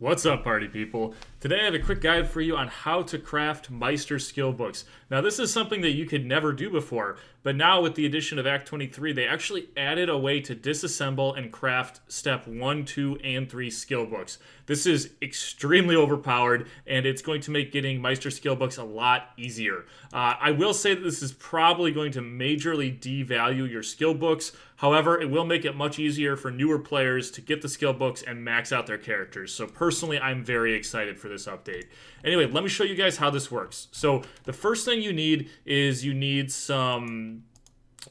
What's up, party people? Today I have a quick guide for you on how to craft Meister skill books. Now this is something that you could never do before, but now with the addition of Act 23, they actually added a way to disassemble and craft step 1, 2, and 3 skill books. This is extremely overpowered, and it's going to make getting Meister skill books a lot easier. I will say that this is probably going to majorly devalue your skill books. However, it will make it much easier for newer players to get the skill books and max out their characters. So personally, I'm very excited for this update. Anyway, let me show you guys how this works. So the first thing you need is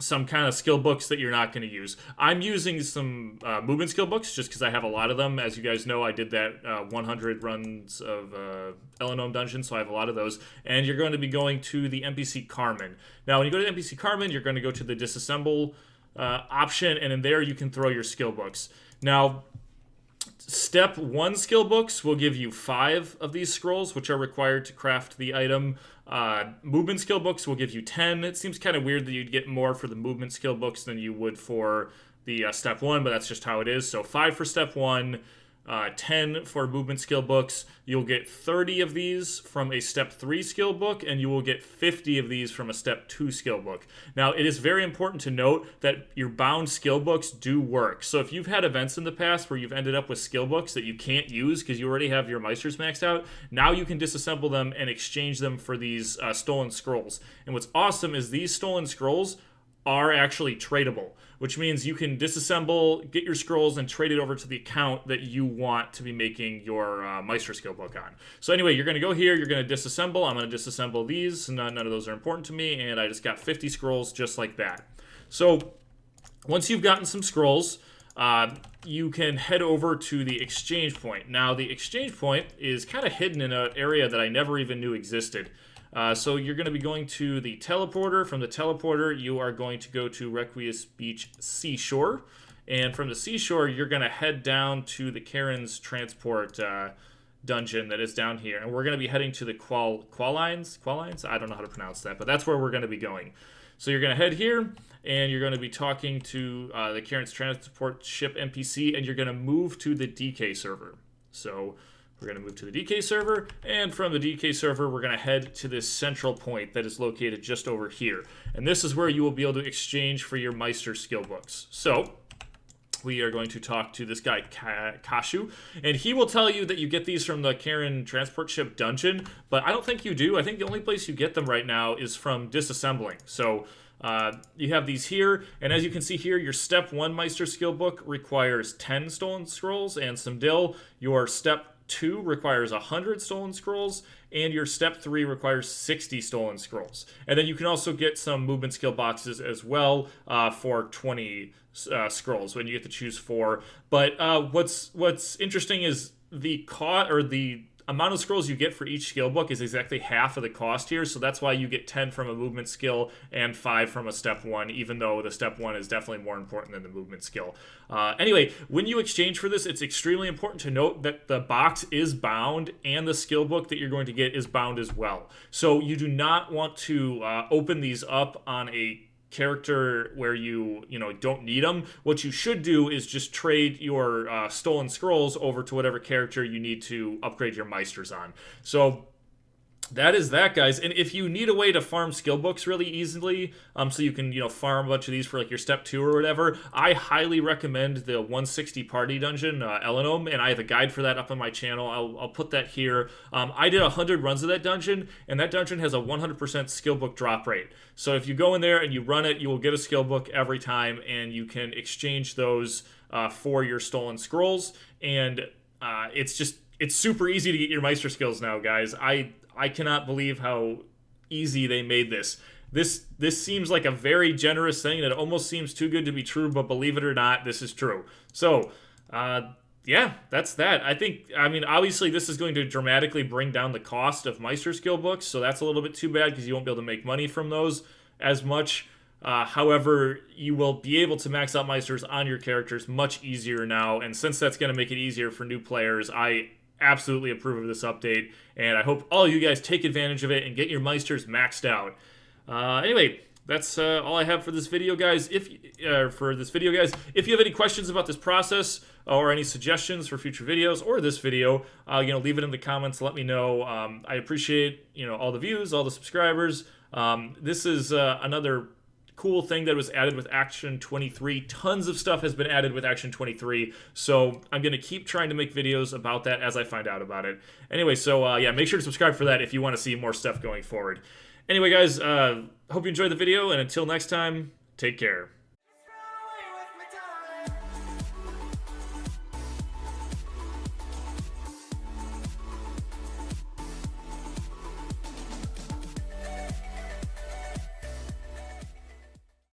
some kind of skill books that you're not going to use. I'm using some movement skill books just because I have a lot of them. As you guys know, I did that 100 runs of Elenome Dungeon, so I have a lot of those. And you're going to be going to the NPC Carmen. Now, when you go to the NPC Carmen, you're going to go to the Disassemble option, and in there you can throw your skill books. Now, Step 1 skill books will give you 5 of these scrolls, which are required to craft the item. Movement skill books will give you 10. It seems kind of weird that you'd get more for the movement skill books than you would for the Step 1, but that's just how it is. So 5 for Step 1, 10 for movement skill books. You'll get 30 of these from a Step 3 skill book, and you will get 50 of these from a Step 2 skill book. Now, it is very important to note that your bound skill books do work. So if you've had events in the past where you've ended up with skill books that you can't use because you already have your Meisters maxed out, now you can disassemble them and exchange them for these stolen scrolls. And what's awesome is these stolen scrolls are actually tradable, which means you can disassemble, get your scrolls, and trade it over to the account that you want to be making your Meister skill book on. So anyway, you're going to go here, you're going to disassemble. I'm going to disassemble these. None of those are important to me, and I just got 50 scrolls just like that. So once you've gotten some scrolls, you can head over to the exchange point. Now, the exchange point is kind of hidden in an area that I never even knew existed. So you're going to be going to the teleporter. From the teleporter, you are going to go to Requiesce Beach Seashore. And from the seashore, you're going to head down to the Karen's transport dungeon that is down here. And we're going to be heading to the Qualines? I don't know how to pronounce that, but that's where we're going to be going. So you're going to head here, and you're going to be talking to the Karen's transport ship NPC, and you're going to move to the DK server. So we're going to move to the DK server, and from the DK server, we're going to head to this central point that is located just over here. And this is where you will be able to exchange for your Meister skill books. So we are going to talk to this guy, Kashu, and he will tell you that you get these from the Karen transport ship dungeon, but I don't think you do. I think the only place you get them right now is from disassembling. So you have these here, and as you can see here, your Step 1 Meister skill book requires 10 stolen scrolls and some dill. Your Step 2 requires 100 stolen scrolls, and your Step 3 requires 60 stolen scrolls. And then you can also get some movement skill boxes as well for 20 scrolls when you get to choose 4. But what's interesting is the amount of scrolls you get for each skill book is exactly half of the cost here, so that's why you get 10 from a movement skill and 5 from a Step 1, even though the Step 1 is definitely more important than the movement skill. Anyway, when you exchange for this, it's extremely important to note that the box is bound and the skill book that you're going to get is bound as well. So you do not want to open these up on a character where you don't need them. What you should do is just trade your stolen scrolls over to whatever character you need to upgrade your Meisters on. So that is that, guys. And if you need a way to farm skill books really easily, so you can farm a bunch of these for like your Step 2 or whatever, I highly recommend the 160 party dungeon, Elenome, and I have a guide for that up on my channel. I'll put that here. I did 100 runs of that dungeon, and that dungeon has a 100% skill book drop rate. So if you go in there and you run it, you will get a skill book every time, and you can exchange those for your stolen scrolls. And it's super easy to get your Meister skills now, guys. I cannot believe how easy they made this. This seems like a very generous thing, and it almost seems too good to be true, but believe it or not, this is true. So, yeah, that's that. I mean, obviously this is going to dramatically bring down the cost of Meister skill books, so that's a little bit too bad because you won't be able to make money from those as much. However, you will be able to max out Meisters on your characters much easier now, and since that's going to make it easier for new players, I absolutely approve of this update, and I hope all you guys take advantage of it and get your Meisters maxed out. Anyway, that's all I have for this video, guys. If you have any questions about this process, or any suggestions for future videos or this video, leave it in the comments. Let me know. I appreciate, all the views, all the subscribers. This is another cool thing that was added with Action 23. Tons of stuff has been added with Action 23, so I'm going to keep trying to make videos about that as I find out about it. Anyway, so yeah, make sure to subscribe for that if you want to see more stuff going forward. Anyway, guys, hope you enjoyed the video, and until next time, take care.